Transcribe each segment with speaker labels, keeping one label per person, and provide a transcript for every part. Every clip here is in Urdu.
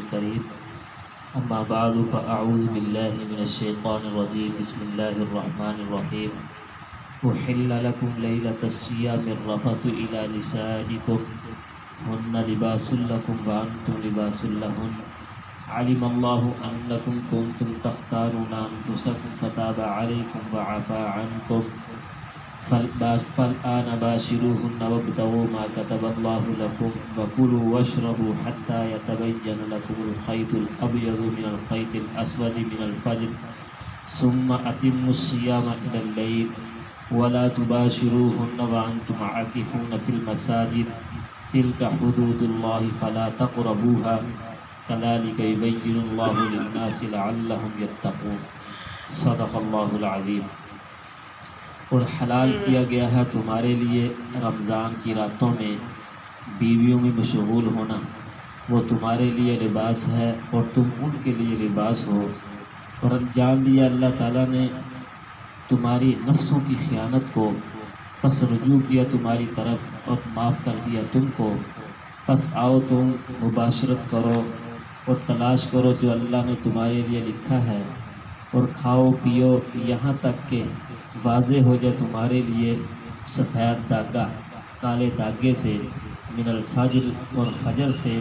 Speaker 1: الكريم أما بعد فأعوذ بالله من الشيطان الرجيم بسم الله الرحمن الرحيم أحل لكم ليلة الصيام الرفث إلى نسائكم هن لباس لكم وأنتم لباس لهن علم الله أنكم كنتم تختارون أنفسكم فتاب عليكم وعفى عنكم فالآن باشروهن وابتغوا ما كتب الله لكم وكلوا واشربوا حتى يتبين لكم الخيط الأبيض من الخيط الأسود من الفجر ثم أتموا الصيام إلى الليل ولا تباشروهن وأنتم عاكفون في المساجد تلك حدود الله فلا تقربوها كذلك يبين الله للناس لعلهم يتقون صدق اللہ العظیم۔ اور حلال کیا گیا ہے تمہارے لیے رمضان کی راتوں میں بیویوں میں مشغول ہونا، وہ تمہارے لیے لباس ہے اور تم ان کے لیے لباس ہو، اور جان لیا اللہ تعالیٰ نے تمہاری نفسوں کی خیانت کو، پس رجوع کیا تمہاری طرف اور معاف کر دیا تم کو، پس آؤ تم مباشرت کرو اور تلاش کرو جو اللہ نے تمہارے لیے لکھا ہے، اور کھاؤ پیو یہاں تک کہ واضح ہو جائے تمہارے لیے سفید داغا کالے داغے سے من الفجر اور فجر سے،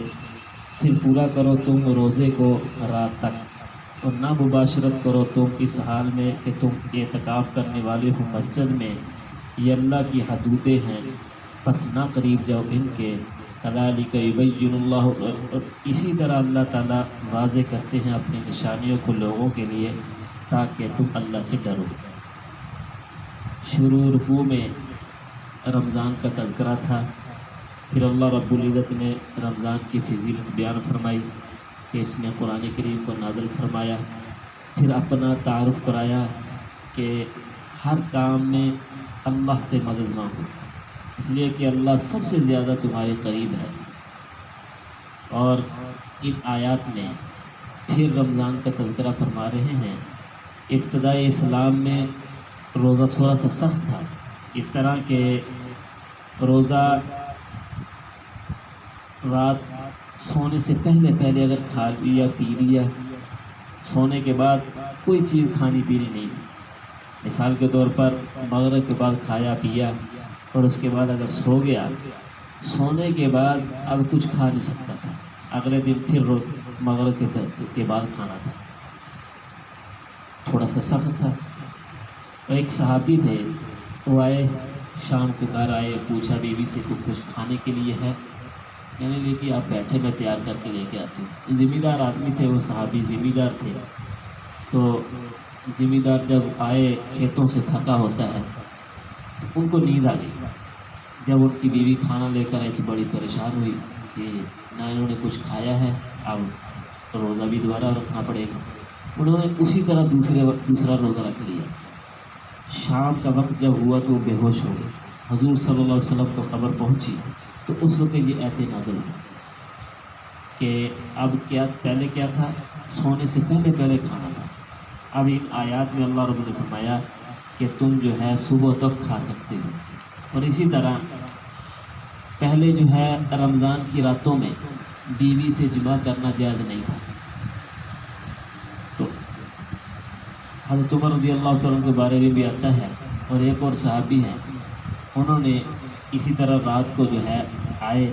Speaker 1: پھر پورا کرو تم روزے کو رات تک، اور نہ مباشرت کرو تم اس حال میں کہ تم اعتکاف کرنے والے ہو مسجد میں، یہ اللہ کی حدودیں ہیں پس نہ قریب جاؤ ان کے، کذالک یبین اللہ، اور اسی طرح اللہ تعالیٰ واضح کرتے ہیں اپنی نشانیوں کو لوگوں کے لیے تاکہ تم اللہ سے ڈرو۔ شروع رکوع میں رمضان کا تذکرہ تھا، پھر اللہ رب العزت نے رمضان کی فضیلت بیان فرمائی کہ اس میں قرآن کریم کو نازل فرمایا، پھر اپنا تعارف کرایا کہ ہر کام میں اللہ سے مدد مانگو، اس لیے کہ اللہ سب سے زیادہ تمہارے قریب ہے۔ اور ان آیات میں پھر رمضان کا تذکرہ فرما رہے ہیں۔ ابتدائی اسلام میں روزہ تھوڑا سا سخت تھا، اس طرح کہ روزہ رات سونے سے پہلے اگر کھا لیا پی لیا، سونے کے بعد کوئی چیز کھانی پینی نہیں تھی۔ مثال کے طور پر مغرب کے بعد کھایا پیا اور اس کے بعد اگر سو گیا، سونے کے بعد اب کچھ کھا نہیں سکتا تھا، اگلے دن پھر مغرب کے بعد کھانا تھا، تھوڑا سا سخت تھا۔ ایک صحابی تھے، وہ آئے شام کو گھر آئے، پوچھا بیوی سے کچھ کھانے کے لیے ہے؟ کہنے لگے کہ آپ بیٹھے میں تیار کر کے لے کے آتی ہوں۔ ذمہ دار آدمی تھے وہ صحابی، ذمہ دار تھے، تو ذمہ دار جب آئے کھیتوں سے تھکا ہوتا ہے تو ان کو نیند آ گئی۔ جب ان کی بیوی کھانا لے کر آئی تو بڑی پریشان ہوئی کہ نہ انہوں نے کچھ کھایا ہے، اب روزہ بھی دوبارہ رکھنا پڑے گا۔ انہوں نے اسی طرح دوسرا روزہ رکھ لیا۔ شام کا وقت جب ہوا تو وہ بے ہوش ہو گئے۔ حضور صلی اللہ علیہ وسلم کو خبر پہنچی تو اس وقت یہ آیت نازل ہوئی کہ اب پہلے کیا تھا، سونے سے پہلے کھانا تھا، اب ان آیات میں اللہ رب نے فرمایا کہ تم جو ہے صبح تک کھا سکتے ہو۔ اور اسی طرح پہلے جو ہے رمضان کی راتوں میں بیوی سے جماع کرنا جائز نہیں تھا۔ تو حضرت عمر رضی اللہ تعالیٰ کے بارے میں بھی آتا ہے، اور ایک اور صحابی ہیں، انہوں نے اسی طرح رات کو جو ہے آئے،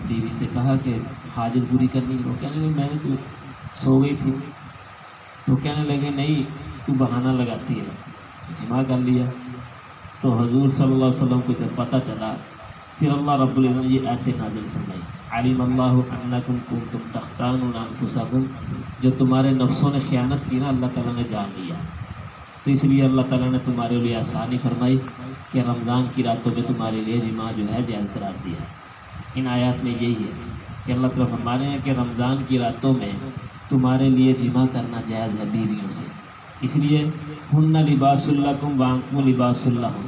Speaker 1: بیوی سے کہا کہ حاجت پوری کرنی ہے، وہ کہنے لگے میں نے تو سو گئی تھی، تو کہنے لگے نہیں تو بہانہ لگاتی ہے، تو جماع کر لیا۔ تو حضور صلی اللہ علیہ وسلم کو جب پتہ چلا، پھر اللہ رب العزت نے یہ آیت نازل فرمائی، علم اللہ انکم کنتم تختانون انفسکم، جو تمہارے نفسوں نے خیانت کی نا اللہ تعالیٰ نے جان لیا، تو اس لیے اللہ تعالیٰ نے تمہارے لیے آسانی فرمائی کہ رمضان کی راتوں میں تمہارے لیے جماع جو ہے جائز قرار دیا۔ ان آیات میں یہی ہے کہ اللہ تعالیٰ فرما رہے ہیں کہ رمضان کی راتوں میں تمہارے لیے جماع کرنا جائز ہے بیویوں سے، اس لیے ہن لباس لکم وانتم لباس لہن،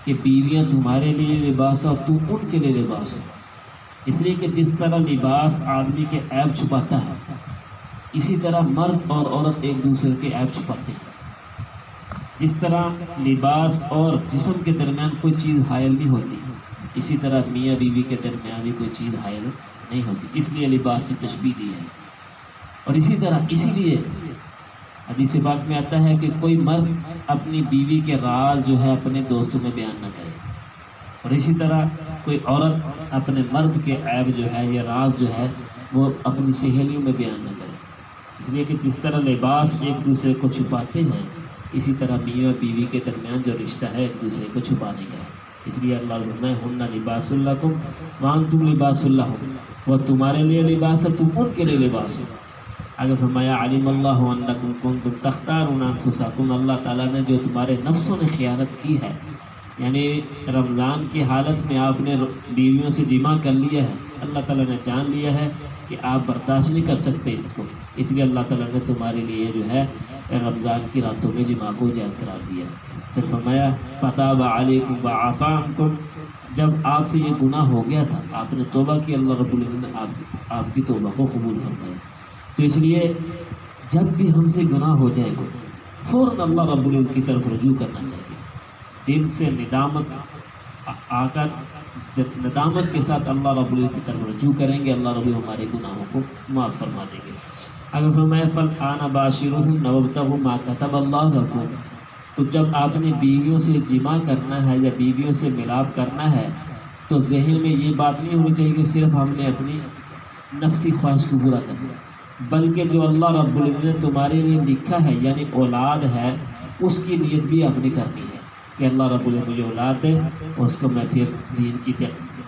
Speaker 1: کہ بیویاں تمہارے لیے لباس اور تم ان کے لیے لباس ہو۔ اس لیے کہ جس طرح لباس آدمی کے عیب چھپاتا ہے، اسی طرح مرد اور عورت ایک دوسرے کے عیب چھپاتے ہیں۔ جس طرح لباس اور جسم کے درمیان کوئی چیز حائل نہیں ہوتی، اسی طرح میاں بیوی کے درمیان بھی کوئی چیز حائل نہیں ہوتی، اس لیے لباس سے تشبیہ دی ہے۔ اور اسی طرح اسی لیے حدیث پاک میں آتا ہے کہ کوئی مرد اپنی بیوی کے راز جو ہے اپنے دوستوں میں بیان نہ کرے، اور اسی طرح کوئی عورت اپنے مرد کے عیب جو ہے یا راز جو ہے وہ اپنی سہیلیوں میں بیان نہ کرے، اس لیے کہ جس طرح لباس ایک دوسرے کو چھپاتے ہیں اسی طرح میاں بیوی کے درمیان جو رشتہ ہے ایک دوسرے کو چھپانے کا ہے۔ اس لیے اللہ فرمائے ہن لباس لکم وانتم لباس لہم، وہ تمہارے لیے لباس ہے تم ان کے لیے لباس ہو۔ آگے فرمایا علم اللہ انکم کنتم تختارون انفسکم، اللہ تعالیٰ نے جو تمہارے نفسوں نے خیانت کی ہے، یعنی رمضان کی حالت میں آپ نے بیویوں سے جمع کر لیا ہے، اللہ تعالیٰ نے جان لیا ہے کہ آپ برداشت نہیں کر سکتے اس کو، اس لیے اللہ تعالیٰ نے تمہارے لیے جو ہے رمضان کی راتوں میں جمع کو جائز قرار دیا۔ پھر فرمایا فتاب علیکم وعفا عنکم، جب آپ سے یہ گناہ ہو گیا تھا آپ نے توبہ کی، اللہ رب العزت نے آپ کی توبہ کو قبول فرمایا۔ تو اس لیے جب بھی ہم سے گناہ ہو جائے گا فوراً اللہ رب العزت کی طرف رجوع کرنا چاہیے، دل سے ندامت آ کر ندامت کے ساتھ اللہ رب العزت کی طرف رجوع کریں گے، اللہ رب ہمارے گناہوں کو معاف فرما دیں گے۔ اگر فرمایا فالآن باشروہن وابتغوا ما کتب اللہ لکم، تو جب آپ نے بیویوں سے جمع کرنا ہے یا بیویوں سے ملاپ کرنا ہے تو ذہن میں یہ بات نہیں ہونی چاہیے کہ صرف ہم نے اپنی نفسی خواہش کو پورا کرنا ہے، بلکہ جو اللہ رب العزت نے تمہارے لیے لکھا ہے یعنی اولاد ہے اس کی نیت بھی آپ نے کرنی ہے کہ اللہ رب العزت مجھے اولاد دے، اس کو میں پھر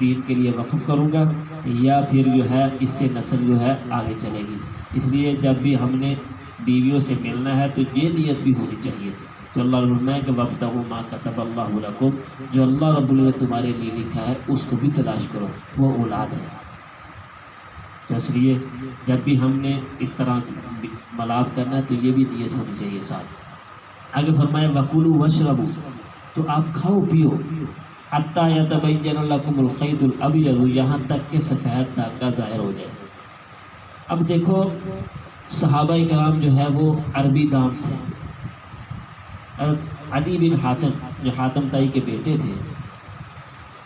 Speaker 1: دین کے لیے وقف کروں گا یا پھر جو ہے اس سے نسل جو ہے آگے چلے گی۔ اس لیے جب بھی ہم نے بیویوں سے ملنا ہے تو یہ نیت بھی ہونی چاہیے۔ تو اللہ رب العزت کہ وابتغوا ما کتب اللہ لکم، جو اللہ رب العزت تمہارے لیے لکھا ہے اس کو بھی تلاش کرو، وہ اولاد ہے۔ تو اس لیے جب بھی ہم نے اس طرح ملاپ کرنا ہے تو یہ بھی نیت ہونی چاہیے ساتھ۔ آگے فرمایا وَكُلُوا وَاشْرَبُوا، تو آپ کھاؤ پیو حَتَّى يَتَبَيَّنَ لَكُمُ الْخَيْطُ الْأَبْيَضُ، یہاں تک کہ سفید دھاگہ ظاہر ہو جائے۔ اب دیکھو صحابہ کرام جو ہے وہ عربی دان تھے۔ عدی بن حاتم جو حاتم تائی کے بیٹے تھے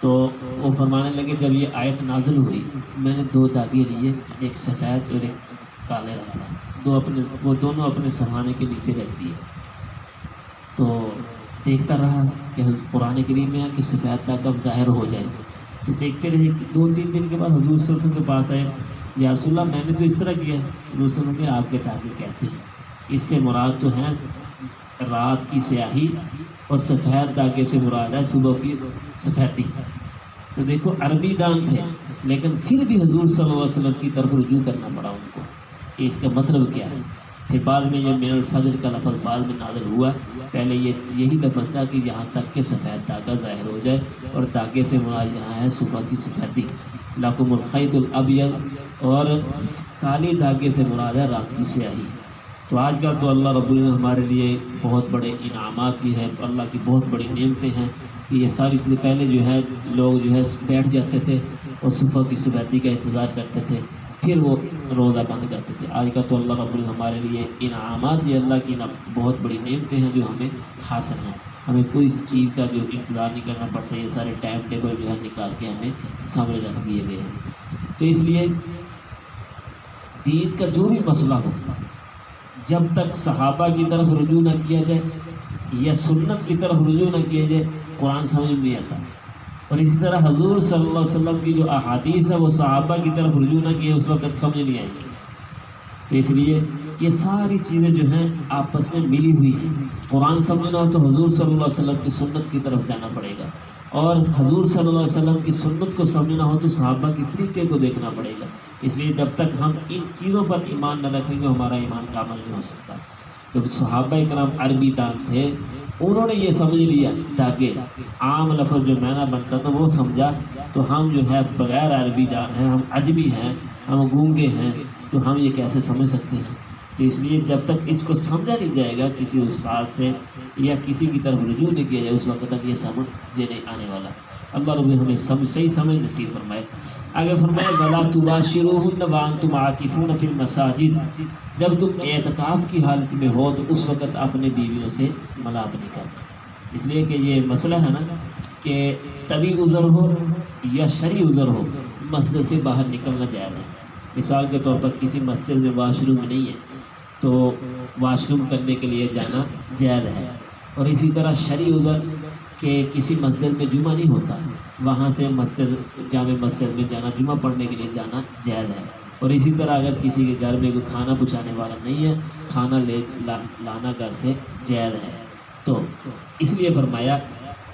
Speaker 1: تو وہ فرمانے لگے جب یہ آیت نازل ہوئی میں نے 2 دھاگے لیے، ایک سفید اور ایک کالے رنگ کا، وہ دونوں اپنے سرہانے کے نیچے رکھ دیے۔ تو دیکھتا رہا کہ قرآن کریم میں ہے کہ سفید دھاگا کب ظاہر ہو جائے، تو دیکھتے رہے کہ 2-3 دن کے بعد حضور صلی اللہ علیہ وسلم کے پاس آئے، یا رسول اللہ میں نے تو اس طرح کیا ہے۔ حضور صلی اللہ علیہ وسلم کہ آپ کے دھاگے کیسے ہیں؟ اس سے مراد تو ہیں رات کی سیاہی، اور سفید دھاگے سے مراد ہے صبح کی سفیدی۔ تو دیکھو عربی دان تھے لیکن پھر بھی حضور صلی اللہ علیہ وسلم کی طرف رجوع کرنا پڑا ان کو کہ اس کا مطلب کیا ہے۔ پھر بعد میں یہ من الفجر کا لفظ بعد میں نازل ہوا، پہلے یہی لفظ تھا کہ یہاں تک کہ سفید دھاگا ظاہر ہو جائے، اور دھاگے سے مراد یہاں ہے صبح کی سفیدی، لکم الخیط الابیض، اور کالے دھاگے سے مراد ہے رات کی سیاہی۔ تو آج کل تو اللہ رب العزت ہمارے لیے بہت بڑے انعامات کی ہے، اللہ کی بہت بڑی نعمتیں ہیں کہ یہ ساری چیزیں پہلے جو ہے لوگ جو ہے بیٹھ جاتے تھے اور صبح کی سفیدی کا انتظار کرتے تھے پھر وہ روزہ بند کرتے تھے۔ آج کل تو اللہ رب العزت ہمارے لیے انعامات، یہ اللہ کی بہت بڑی نعمتیں ہیں جو ہمیں حاصل ہیں، ہمیں کوئی اس چیز کا جو انتظار نہیں کرنا پڑتا، یہ سارے ٹائم ٹیبل جو ہے نکال کے ہمیں سامنے رکھ دیے گئے ہیں۔ تو اس لیے دین کا جو بھی مسئلہ ہو جب تک صحابہ کی طرف رجوع نہ کیا جائے یا سنت کی طرف رجوع نہ کیا جائے قرآن سمجھ میں نہیں آتا، اور اسی طرح حضور صلی اللہ علیہ وسلم کی جو احادیث ہے وہ صحابہ کی طرف رجوع نہ کیے اس وقت سمجھ نہیں آئیں گی۔ تو اس لیے یہ ساری چیزیں جو ہیں آپس میں ملی ہوئی ہیں، قرآن سمجھنا ہو تو حضور صلی اللہ علیہ وسلم کی سنت کی طرف جانا پڑے گا، اور حضور صلی اللہ علیہ وسلم کی سنت کو سمجھنا ہو تو صحابہ کے طریقے کو دیکھنا پڑے گا۔ اس لیے جب تک ہم ان چیزوں پر ایمان نہ رکھیں گے ہمارا ایمان کامل نہیں ہو سکتا۔ جب صحابہ کرام عربی دان تھے انہوں نے یہ سمجھ لیا تاکہ عام لفظ جو معنی بنتا تھا وہ سمجھا، تو ہم جو ہے بغیر عربی جان ہیں، ہم عجمی ہیں، ہم گونگے ہیں، تو ہم یہ کیسے سمجھ سکتے ہیں؟ تو اس لیے جب تک اس کو سمجھا نہیں جائے گا کسی استاد سے یا کسی کی طرف رجوع نہیں کیا جائے اس وقت تک یہ سمجھ نہیں آنے والا۔ اللہ رب ہمیں صحیح سمجھ نصیب فرمائے۔ آگے فرمائے وَلَا تُبَاشِرُوهُنَّ وَأَنْتُمْ عَاكِفُونَ فِي الْمَسَاجِدِ، جب تم اعتکاف کی حالت میں ہو تو اس وقت اپنے بیویوں سے ملاپ نہیں کرنا، اس لیے کہ یہ مسئلہ ہے نا کہ طبی عذر ہو یا شرعی عذر ہو مسجد سے باہر نکلنا جائز ہے۔ مثال کے طور پر کسی مسجد میں واش روم نہیں ہے تو واش روم کرنے کے لیے جانا جائز ہے، اور اسی طرح شرعی عذر کہ کسی مسجد میں جمعہ نہیں ہوتا، وہاں سے جامع مسجد میں جانا، جمعہ پڑھنے کے لیے جانا جائز ہے، اور اسی طرح اگر کسی کے گھر میں کوئی کھانا پہنچانے والا نہیں ہے، کھانا لانا گھر سے جائز ہے۔ تو اس لیے فرمایا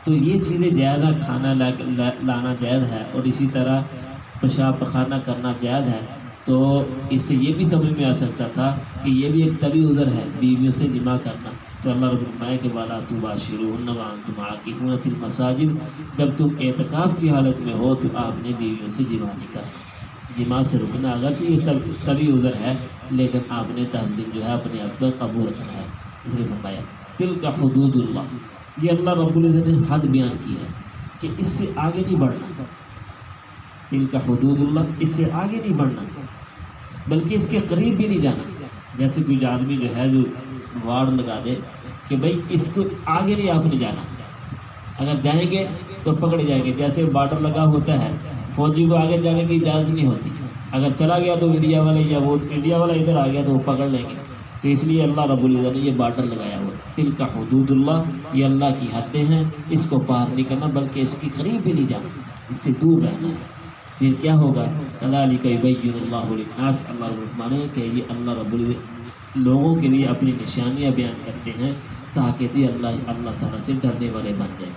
Speaker 1: تو یہ چیزیں جائز ہے، کھانا لانا جائز ہے، اور اسی طرح پیشاب پخانہ کرنا جائز ہے۔ تو اس سے یہ بھی سمجھ میں آ سکتا تھا کہ یہ بھی ایک طبی عذر ہے، بیویوں سے جماع کرنا۔ تو اللہ رب فرمائے کہ وَلَا تُبَاشِرُوهُنَّ وَأَنْتُمْ عَاكِفُونَ فِي الْمَسَاجِدِ، جب تم اعتکاف کی حالت میں ہو تو آپ نے بیویوں سے جماع نہیں کرنا، جماع سے رکنا، اگرچہ یہ سب طبی عذر ہے لیکن آپ نے 10 دن جو ہے اپنے آپ پر قبول رکھنا ہے۔ اس لیے فرمایا تلک حدود اللہ، یہ اللہ رب العزت نے حد بیان کی ہے کہ اس سے آگے نہیں بڑھنا، تلک حدود اللہ، اس سے آگے نہیں بڑھنا، بلکہ اس کے قریب بھی نہیں جانا۔ جیسے کوئی آدمی جو ہے جو وارڈ لگا دے کہ بھائی اس کو آگے نہیں آپ نے جانا، اگر جائیں گے تو پکڑے جائیں گے، جیسے بارڈر لگا ہوتا ہے، فوجی کو آگے جانے کی اجازت نہیں ہوتی، اگر چلا گیا تو انڈیا والے یا وہ انڈیا والا ادھر آ گیا تو وہ پکڑ لیں گے۔ تو اس لیے اللہ رب العزت نے یہ بارڈر لگایا ہوا، تلک حدود اللہ، یہ اللہ کی حدیں ہیں، اس کو پار نہیں کرنا بلکہ اس کے قریب بھی نہیں جانا، اس سے دور رہنا ہے۔ پھر کیا ہوگا؟ کذالک یبین اللہ للناس، اللہ رب فرمانے کہ یہ اللہ رب العزت لوگوں کے لیے اپنی نشانیاں بیان کرتے ہیں تاکہ یہ اللہ تعالیٰ سے ڈرنے والے بن جائیں۔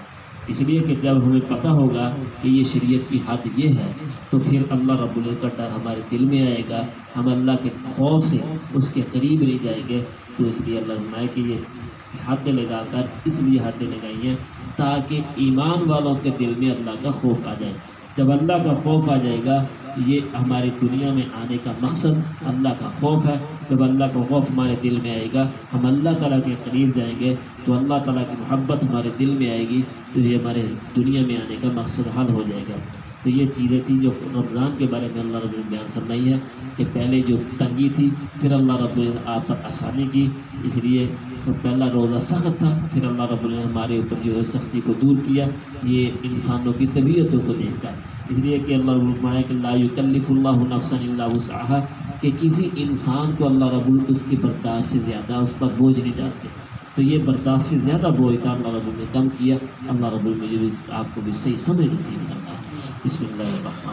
Speaker 1: اس لیے کہ جب ہمیں پتہ ہوگا کہ یہ شریعت کی حد یہ ہے تو پھر اللہ رب العزت کا ڈر ہمارے دل میں آئے گا، ہم اللہ کے خوف سے اس کے قریب نہیں جائیں گے۔ تو اس لیے اللہ فرمائے کہ یہ حد لگا کر اس لیے حدیں لگائی ہیں تاکہ ایمان والوں کے دل میں اللہ کا خوف آ جائے۔ جب اللہ کا خوف آ جائے گا، یہ ہماری دنیا میں آنے کا مقصد اللہ کا خوف ہے۔ جب اللہ کا خوف ہمارے دل میں آئے گا، ہم اللہ تعالیٰ کے قریب جائیں گے تو اللہ تعالیٰ کی محبت ہمارے دل میں آئے گی، تو یہ ہمارے دنیا میں آنے کا مقصد حل ہو جائے گا۔ تو یہ چیزیں تھیں جو رمضان کے بارے میں اللہ رب العزت نے بیان فرمائی ہے کہ پہلے جو تنگی تھی پھر اللہ رب العزت آپ پر آسانی کی، اس لیے تو پہلا روزہ سخت تھا، پھر اللہ رب العزت نے ہمارے اوپر جو ہے سختی کو دور کیا، یہ انسانوں کی طبیعتوں کو دیکھ کر۔ اس لیے کہ اللہ رب العزت کہ لا یکلف اللہ نفسا الا وسعها، کہ کسی انسان کو اللہ رب العزت اس کی برداشت سے زیادہ اس پر بوجھ نہیں ڈالتے، تو یہ برداشت سے زیادہ بوجھ تھا، اللہ رب العزت نے کم کیا۔ اللہ رب العزت آپ کو بھی صحیح سمجھ نصیب کرنا ہے۔ بسم اللہ الرحمن